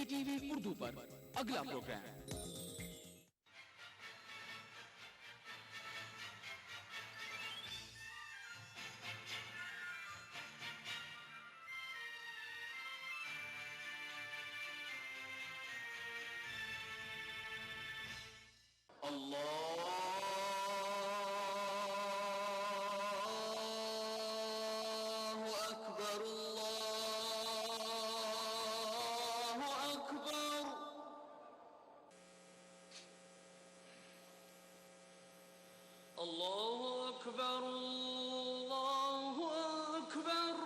ATV उर्दू पर अगला प्रोग्राम। الله أكبر الله أكبر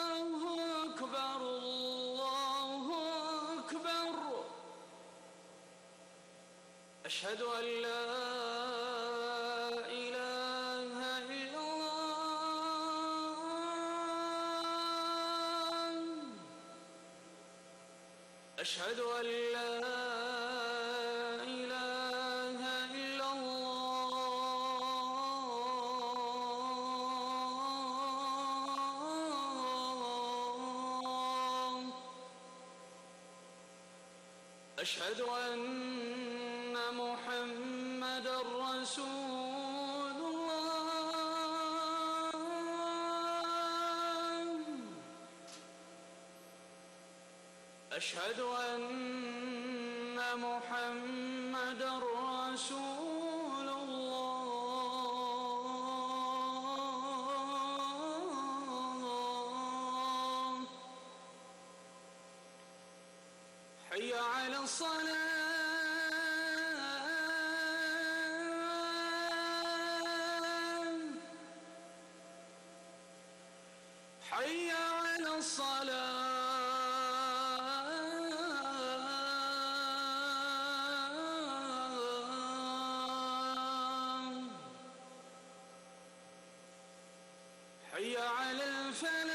الله أكبر الله أكبر أشهد أن لا إله إلا الله أشهد أن لا إله إلا الله أشهد أن محمدًا رسول الله أشهد أن محمدًا رسول الله حي على الصلاة حي على الصلاة حي على الفلاح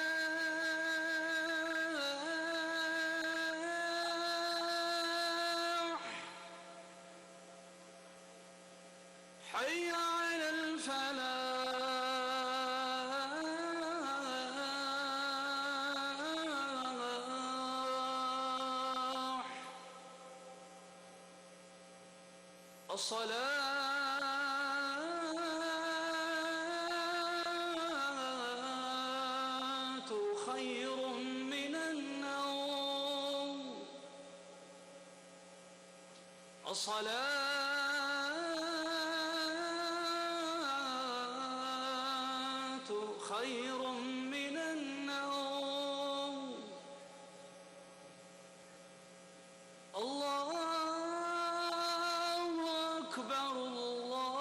حي على الفلاح الصلاة خير من النوم الصلاة خير من النوم الله أكبر الله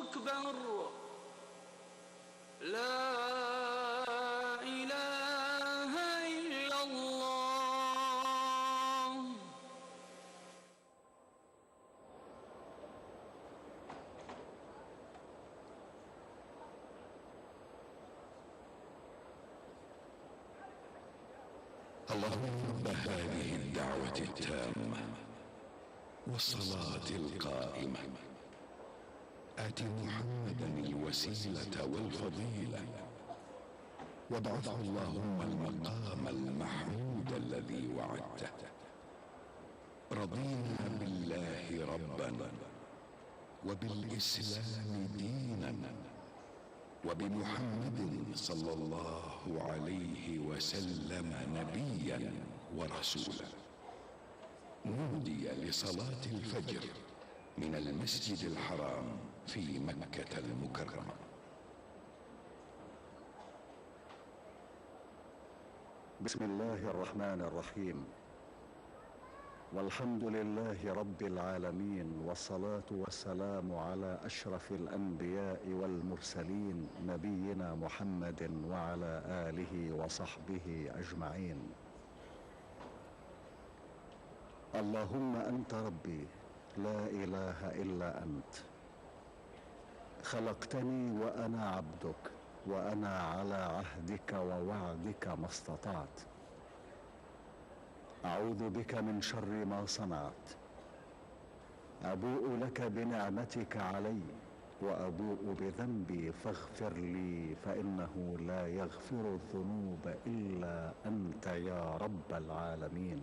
أكبر لا إله إلا الله اللهم رب هذه الدعوة التامة والصلاة القائمة آت محمدا الوسيلة والفضيلة وابعثه اللهم المقام المحمود الذي وعدته. رضينا بالله ربا وبالإسلام دينا وبمحمد صلى الله عليه وسلم نبيا ورسولا. نودي لصلاة الفجر من المسجد الحرام في مكة المكرمة. بسم الله الرحمن الرحيم، والحمد لله رب العالمين، والصلاة والسلام على أشرف الأنبياء والمرسلين نبينا محمد وعلى آله وصحبه أجمعين. اللهم أنت ربي لا إله إلا أنت، خلقتني وأنا عبدك، وأنا على عهدك ووعدك ما استطعت. أعوذ بك من شر ما صنعت، أبوء لك بنعمتك علي وأبوء بذنبي فاغفر لي، فإنه لا يغفر الذنوب إلا أنت يا رب العالمين.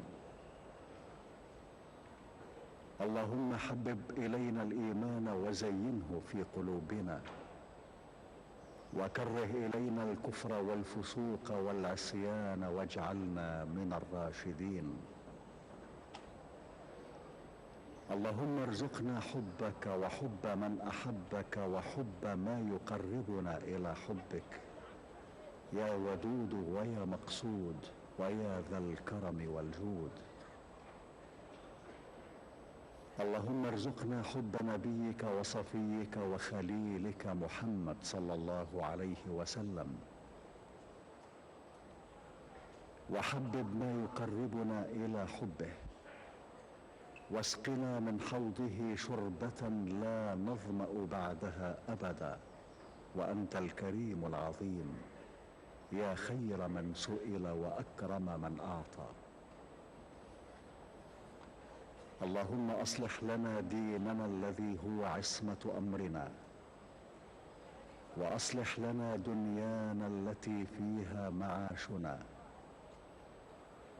اللهم حبب إلينا الإيمان وزينه في قلوبنا، وكره إلينا الكفر والفسوق والعصيان واجعلنا من الراشدين. اللهم ارزقنا حبك وحب من أحبك وحب ما يقربنا إلى حبك يا ودود ويا مقصود ويا ذا الكرم والجود. اللهم ارزقنا حب نبيك وصفيك وخليلك محمد صلى الله عليه وسلم، وحبب ما يقربنا إلى حبه، واسقنا من حوضه شربة لا نظمأ بعدها أبدا، وأنت الكريم العظيم يا خير من سئل وأكرم من أعطى. اللهم أصلح لنا ديننا الذي هو عصمة أمرنا، وأصلح لنا دنيانا التي فيها معاشنا،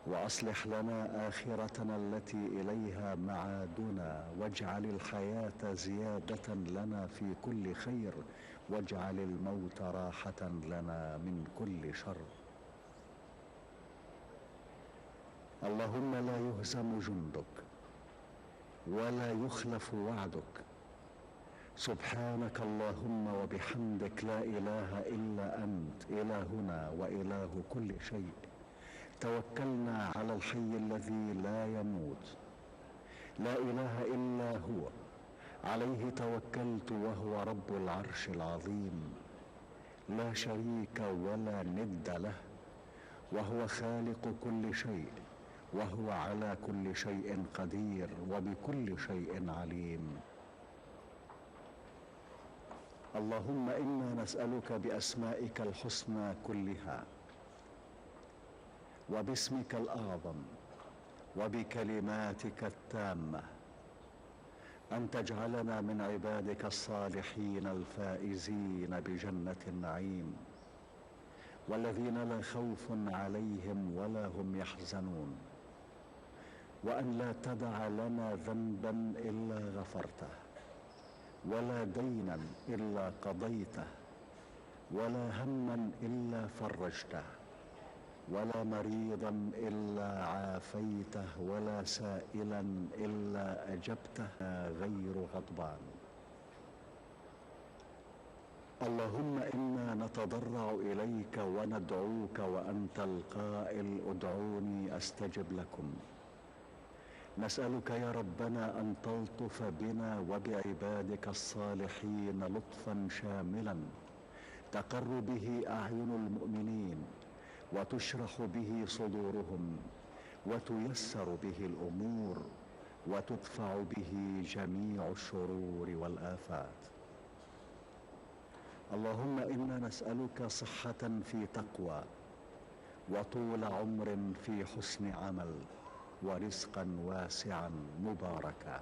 وأصلح لنا آخرتنا التي إليها معادنا، واجعل الحياة زيادة لنا في كل خير، واجعل الموت راحة لنا من كل شر. اللهم لا يهزم جندك ولا يخلف وعدك. سبحانك اللهم وبحمدك، لا إله إلا أنت إلهنا وإله كل شيء. توكلنا على الحي الذي لا يموت، لا إله إلا هو، عليه توكلت وهو رب العرش العظيم، لا شريك ولا ند له، وهو خالق كل شيء، وهو على كل شيء قدير وبكل شيء عليم. اللهم إنا نسألك بأسمائك الحسنى كلها وباسمك الأعظم وبكلماتك التامة أن تجعلنا من عبادك الصالحين الفائزين بجنة النعيم، والذين لا خوف عليهم ولا هم يحزنون، وأن لا تدع لنا ذنبا إلا غفرته، ولا دينا إلا قضيته، ولا هما إلا فرجته، ولا مريضا إلا عافيته، ولا سائلا إلا أجبته غير غضبان. اللهم إنا نتضرع إليك وندعوك وأنت القائل ادعوني أستجب لكم. نسألك يا ربنا أن تلطف بنا وبعبادك الصالحين لطفا شاملا تقر به أعين المؤمنين، وتشرح به صدورهم، وتيسر به الأمور، وتدفع به جميع الشرور والآفات. اللهم إنا نسألك صحة في تقوى، وطول عمر في حسن عمل، ورزقا واسعا مباركا.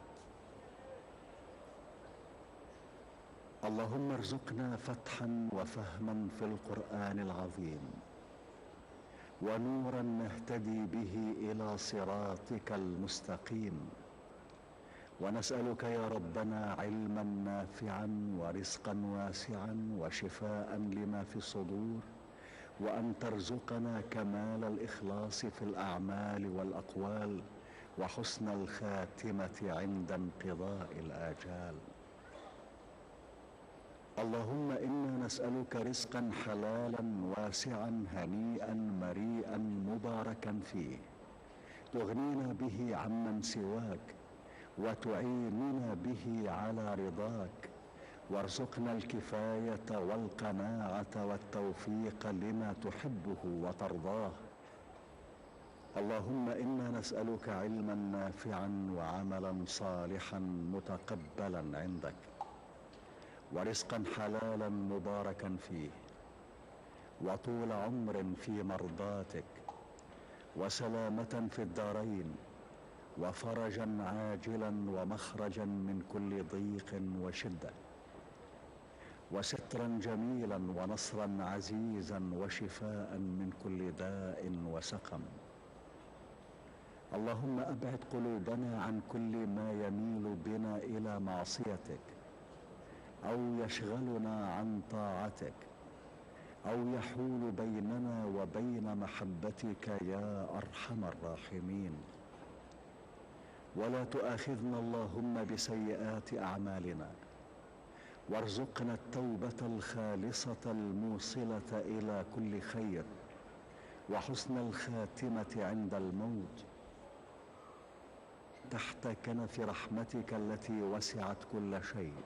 اللهم ارزقنا فتحا وفهما في القرآن العظيم، ونورا نهتدي به إلى صراطك المستقيم. ونسألك يا ربنا علما نافعا ورزقا واسعا وشفاء لما في الصدور، وأن ترزقنا كمال الإخلاص في الأعمال والأقوال، وحسن الخاتمة عند انقضاء الآجال. اللهم إنا نسألك رزقا حلالا واسعا هنيئا مريئا مباركا فيه، تغنينا به عمن سواك، وتعيننا به على رضاك، وارزقنا الكفاية والقناعة والتوفيق لما تحبه وترضاه. اللهم إنا نسألك علما نافعا وعملا صالحا متقبلا عندك، ورزقا حلالا مباركا فيه، وطول عمر في مرضاتك، وسلامة في الدارين، وفرجا عاجلا ومخرجا من كل ضيق وشدة. وسترا جميلا ونصرا عزيزا وشفاء من كل داء وسقم. اللهم أبعد قلوبنا عن كل ما يميل بنا إلى معصيتك أو يشغلنا عن طاعتك أو يحول بيننا وبين محبتك يا أرحم الراحمين. ولا تؤاخذنا اللهم بسيئات أعمالنا، وارزقنا التوبة الخالصة الموصلة إلى كل خير وحسن الخاتمة عند الموت، تحت كنف رحمتك التي وسعت كل شيء.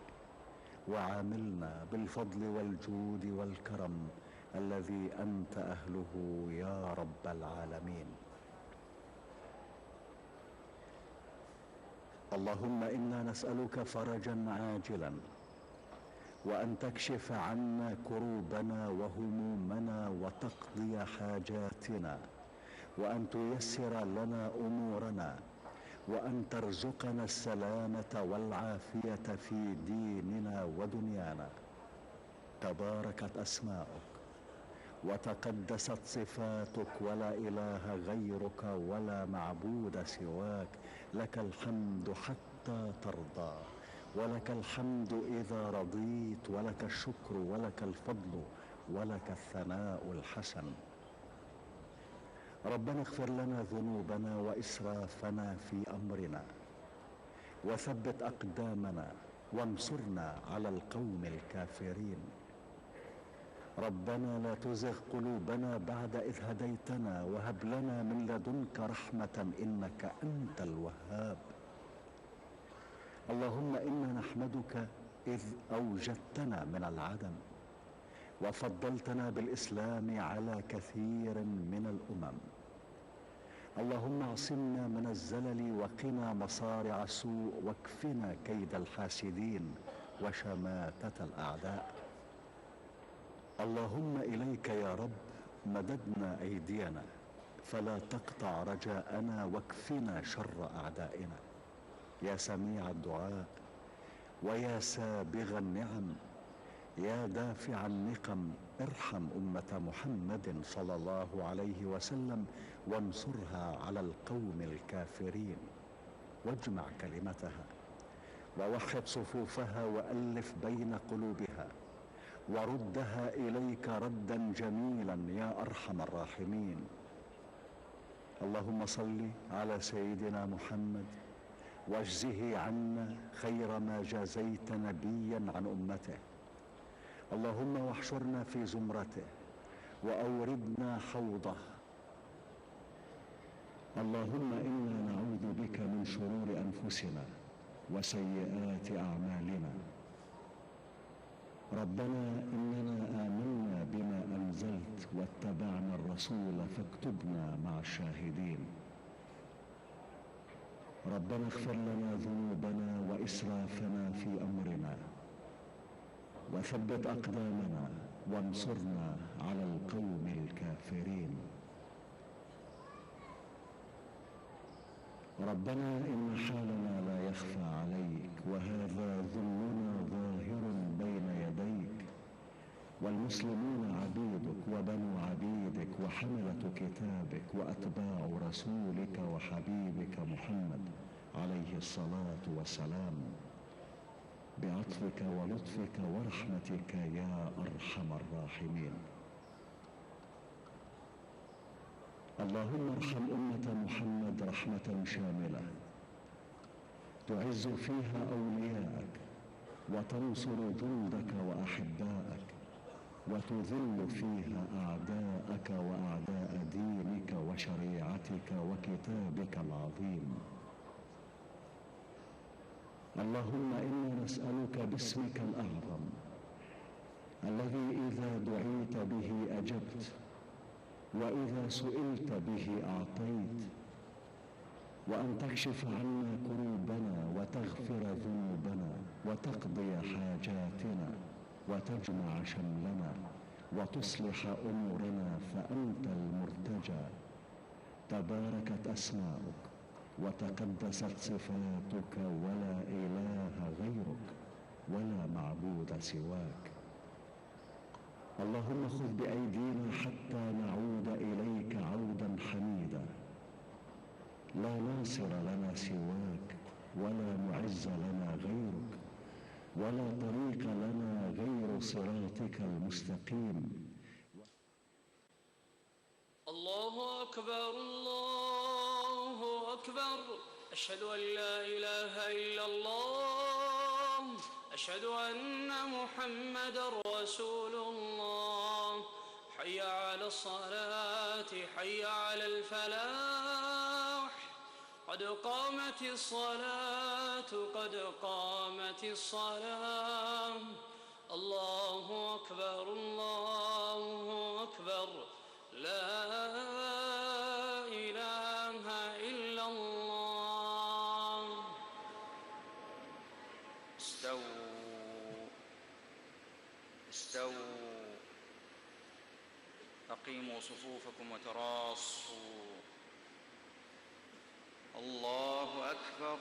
وعاملنا بالفضل والجود والكرم الذي أنت أهله يا رب العالمين. اللهم إنا نسألك فرجا عاجلا، وأن تكشف عنا كروبنا وهمومنا وتقضي حاجاتنا، وأن تيسر لنا أمورنا، وأن ترزقنا السلامة والعافية في ديننا ودنيانا. تباركت أسماؤك وتقدست صفاتك، ولا إله غيرك ولا معبود سواك. لك الحمد حتى ترضى، ولك الحمد إذا رضيت، ولك الشكر ولك الفضل ولك الثناء الحسن. ربنا اغفر لنا ذنوبنا وإسرافنا في أمرنا، وثبت أقدامنا وانصرنا على القوم الكافرين. ربنا لا تزغ قلوبنا بعد إذ هديتنا، وهب لنا من لدنك رحمة إنك أنت الوهاب. اللهم إنا نحمدك إذ أوجدتنا من العدم، وفضلتنا بالإسلام على كثير من الأمم. اللهم اعصمنا من الزلل وقنا مصارع السوء، واكفنا كيد الحاسدين وشماتة الأعداء. اللهم إليك يا رب مددنا أيدينا، فلا تقطع رجاءنا، واكفنا شر أعدائنا. يا سميع الدعاء ويا سابغ النعم، يا دافع النقم، ارحم أمة محمد صلى الله عليه وسلم، وانصرها على القوم الكافرين، واجمع كلمتها، ووحد صفوفها، وألف بين قلوبها، وردها إليك ردا جميلا يا أرحم الراحمين. اللهم صل على سيدنا محمد، واجزه عنا خير ما جازيت نبيا عن أمته. اللهم واحشرنا في زمرته، وأوردنا حوضه. اللهم إنا نعوذ بك من شرور أنفسنا وسيئات أعمالنا. ربنا إننا آمنا بما أنزلت واتبعنا الرسول فاكتبنا مع الشاهدين. ربنا اغفر لنا ذنوبنا وإسرافنا في أمرنا، وثبت أقدامنا، وانصرنا على القوم الكافرين. ربنا إن حالنا لا يخفى عليك، وهذا ذلنا ظاهر بين يديك، والمسلمون عبيدك وبنو عبيدك وحملة كتابك وأتباع رسولك وحبيبك محمد عليه الصلاة والسلام، بعطفك ولطفك ورحمتك يا أرحم الراحمين. اللهم ارحم أمة محمد رحمة شاملة تعز فيها أولياءك، وتنصر جندك وأحباءك، وتذل فيها أعداءك وأعداء دينك وشريعتك وكتابك العظيم. اللهم إنا نسألك باسمك الأعظم الذي إذا دعيت به أجبت، وإذا سئلت به أعطيت، وأن تكشف عنا كروبنا وتغفر ذنوبنا وتقضي حاجاتنا وتجمع شملنا وتصلح أمورنا، فأنت المرتجى. تباركت أسماؤك وتقدست صفاتك، ولا إله غيرك ولا معبود سواك. اللهم خذ بأيدينا حتى نعود إليك عودا حميدا. لا ناصر لنا سواك، ولا معز لنا غيرك، ولا طريق لنا غير صراطك المستقيم. الله أكبر الله أكبر، أشهد أن لا إله إلا الله، أشهد أن محمدا رسول الله. حي على الصلاة، حي على الفلاح، قد قامت الصلاة، قد قامت الصلاة. الله أكبر الله أكبر، لا إله إلا الله. استووا استووا، أقيموا صفوفكم وتراصوا. الله أكبر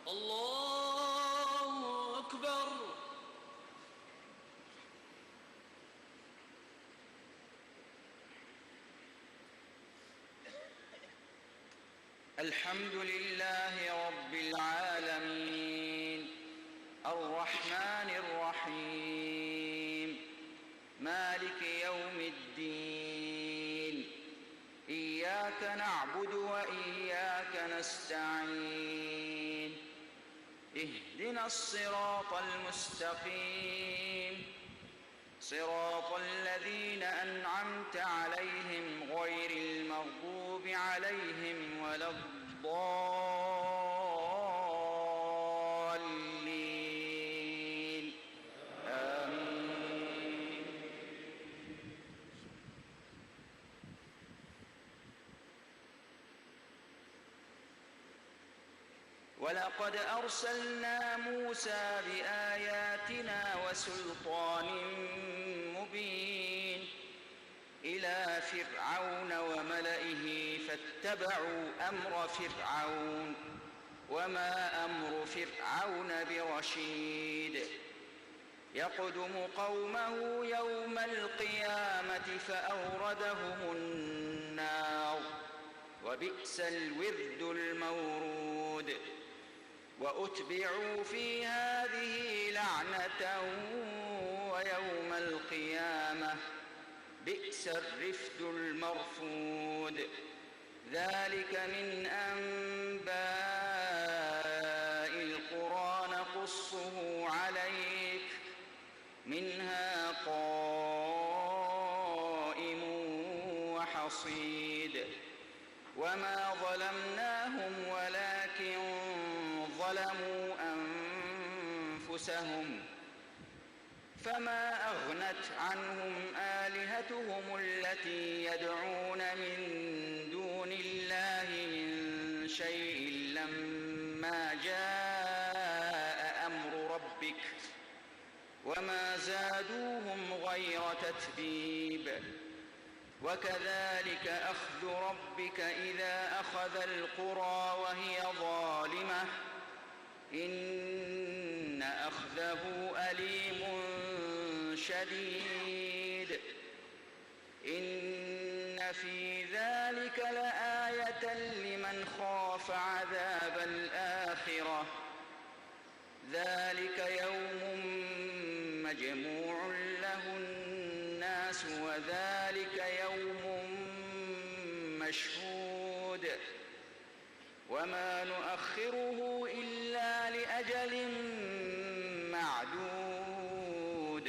الله أكبر. الحمد لله رب العالمين، الرحمن الرحيم، مالك يوم الدين. إياك نعبد وإياك نستعين، اهدنا الصراط المستقيم، صراط الذين أنعمت عليهم غير المغضوب عليهم ولا الضالين. آمين. ولقد أرسلنا موسى بآياتنا وسلطان مبين إلى فرعون وملئه فاتبعوا أمر فرعون، وما أمر فرعون برشيد. يقدم قومه يوم القيامة فأوردهم النار، وبئس الورد المورود. وأتبعوا في هذه لعنة ويوم القيامة بئس الرفد المرفود. ذلك من أنباء القرى نقصه عليك، منها قائم وحصيد. وما ظلمناهم ولكن ظلموا أنفسهم، فما أغنت عنهم آلهتهم التي يدعون من دون الله من شيء لما جاء أمر ربك، وما زادوهم غير تتبيب. وكذلك أخذ ربك إذا أخذ القرى وهي ظالمة، إن أخذه أليم شديد. إن في ذلك لآية لمن خاف عذاب الآخرة. ذلك يوم مجموع له الناس، وذلك يوم مشهود. وما نؤخره إلا لأجل معدود.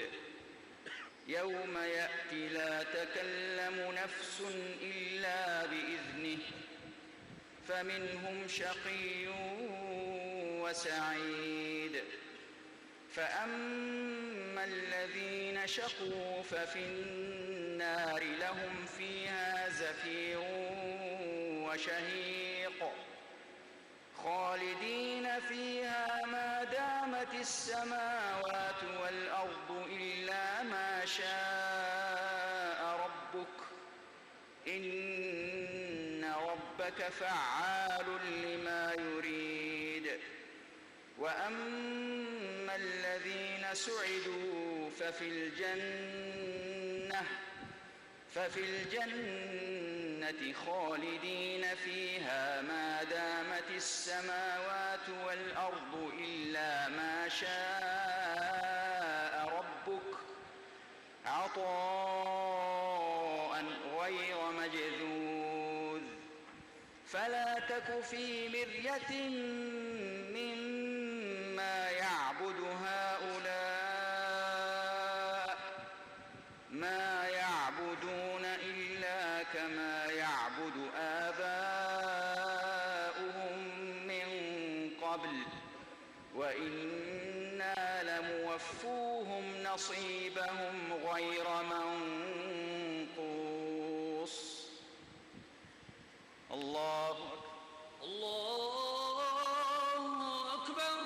يوم يأتي لا تكلم نفس إلا بإذنه، فمنهم شقي وسعيد. فأما الذين شقوا ففي النار لهم فيها زفير وشهيق، خالدين فيها ما دامت السماوات والأرض إلا ما شاء ربك، إن ربك فعال لما يريد. وأما الذين سعدوا ففي الجنة ففي الجنة خالدين فيها ما دامت السماوات والأرض إلا ما شاء ربك عطاء غير مجذوذ فلا تك في مرية مما يعبد هؤلاء ما يعبدون إلا كما يعبد آباؤهم من قبل وإنا لموفوهم نصيبهم غير منقوص. الله أكبر.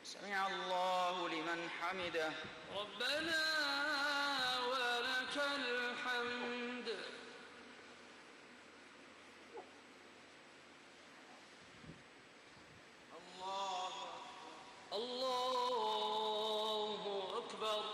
سمع الله لمن حمده. ربنا ولك الحمد. الله أكبر.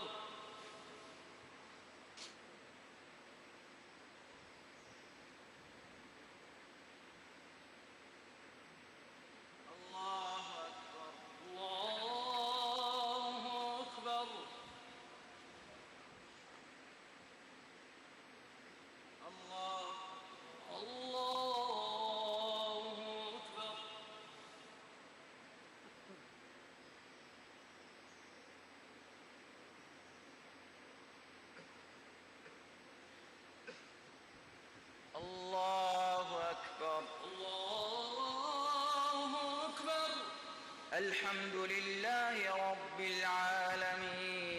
الله أكبر. الله أكبر. الحمد لله رب العالمين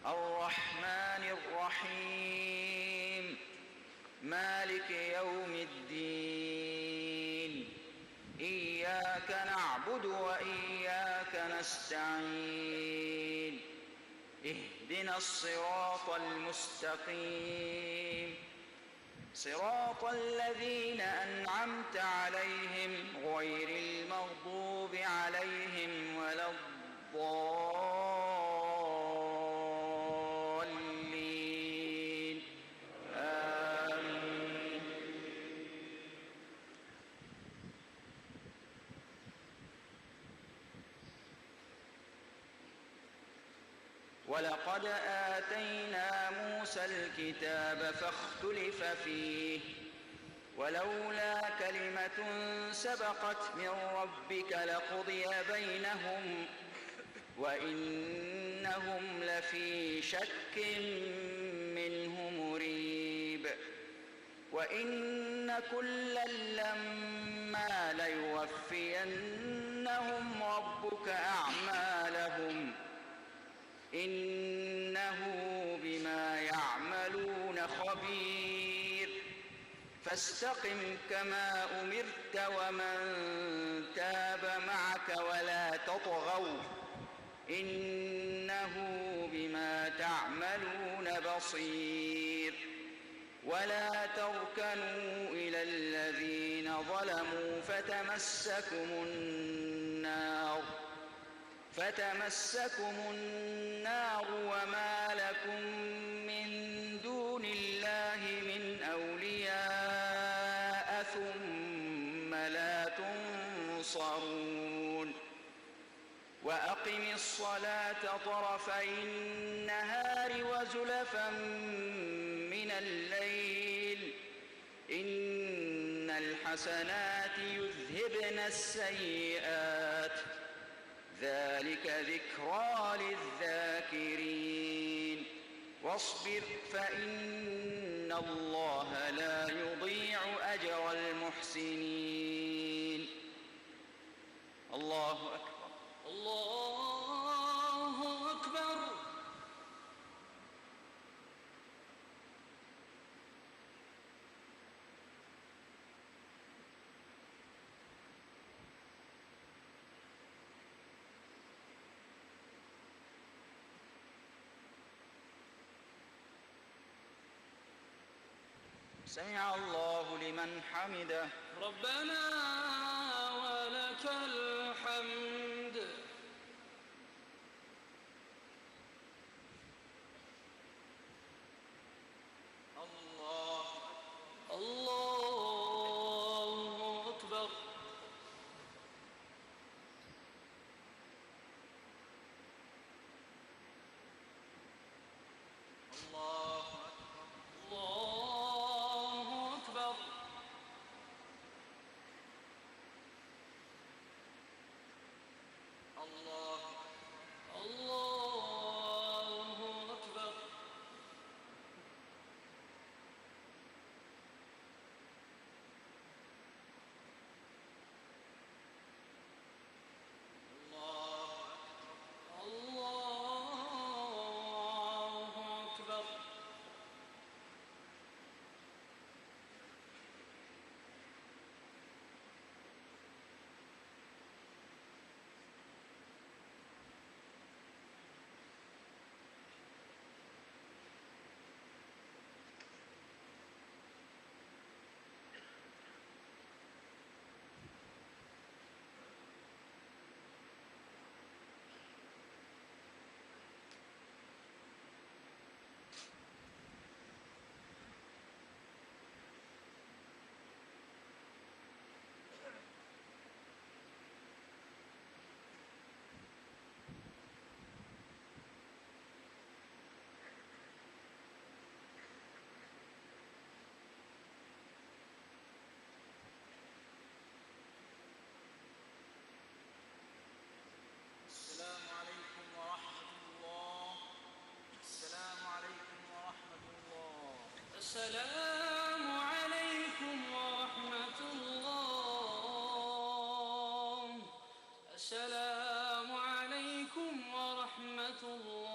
الرحمن الرحيم مالك يوم الدين إياك نعبد وإياك نستعين اهدنا الصراط المستقيم صراط الذين أنعمت عليهم غير المغضوب عليهم ولا الضالين آمين. ولقد آتينا موسى الكتاب فاختلف فيه ولولا كلمة سبقت من ربك لقضي بينهم وإنهم لفي شك منه مريب. وإن كلا لما ليوفينهم ربك أعمالهم إنه بما يعملون خبير. فاستقم كما أمرت ومن تاب معك ولا تطغوا إنه بما تعملون بصير. ولا تركنوا إلى الذين ظلموا فتمسكم النار وما لكم من دون الله من أولياء ثم لا تنصرون. وأقم الصلاة طرفي النهار وزلفا من الليل إن الحسنات يذهبن السيئات ذلك ذكرى للذاكرين. واصبر فإن الله لا يضيع أجر المحسنين. الله أكبر. الله أكبر. سمع الله لمن حمده. ربنا ولك الحمد. الله الله أكبر. الله الله أكبر. الله الله أكبر. الله أكبر. السلام عليكم ورحمة الله. السلام عليكم ورحمة الله. السلام عليكم ورحمة الله. السلام عليكم ورحمة الله.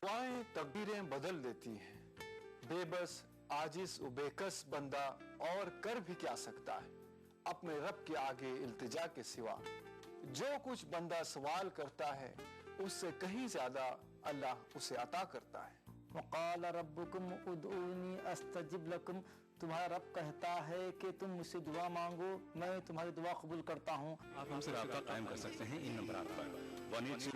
दुआएं तकदीरें बदल देती हैं। बेबस आजिज व बेकस बंदा और कर भी क्या सकता है अपने रब के आगे इल्तिजा के सिवा। जो कुछ बंदा सवाल करता है उससे कहीं ज्यादा अल्लाह उसे अता करता है। वक़ाल रब्बुकुम उदऊनी अस्तजिब लकुम, तुम्हारा रब कहता है कि तुम मुझसे दुआ मांगो, मैं तुम्हारी दुआ कबूल करता हूँ। आप हमसे राब्ता कायम कर सकते हैं इन नंबरात पर 180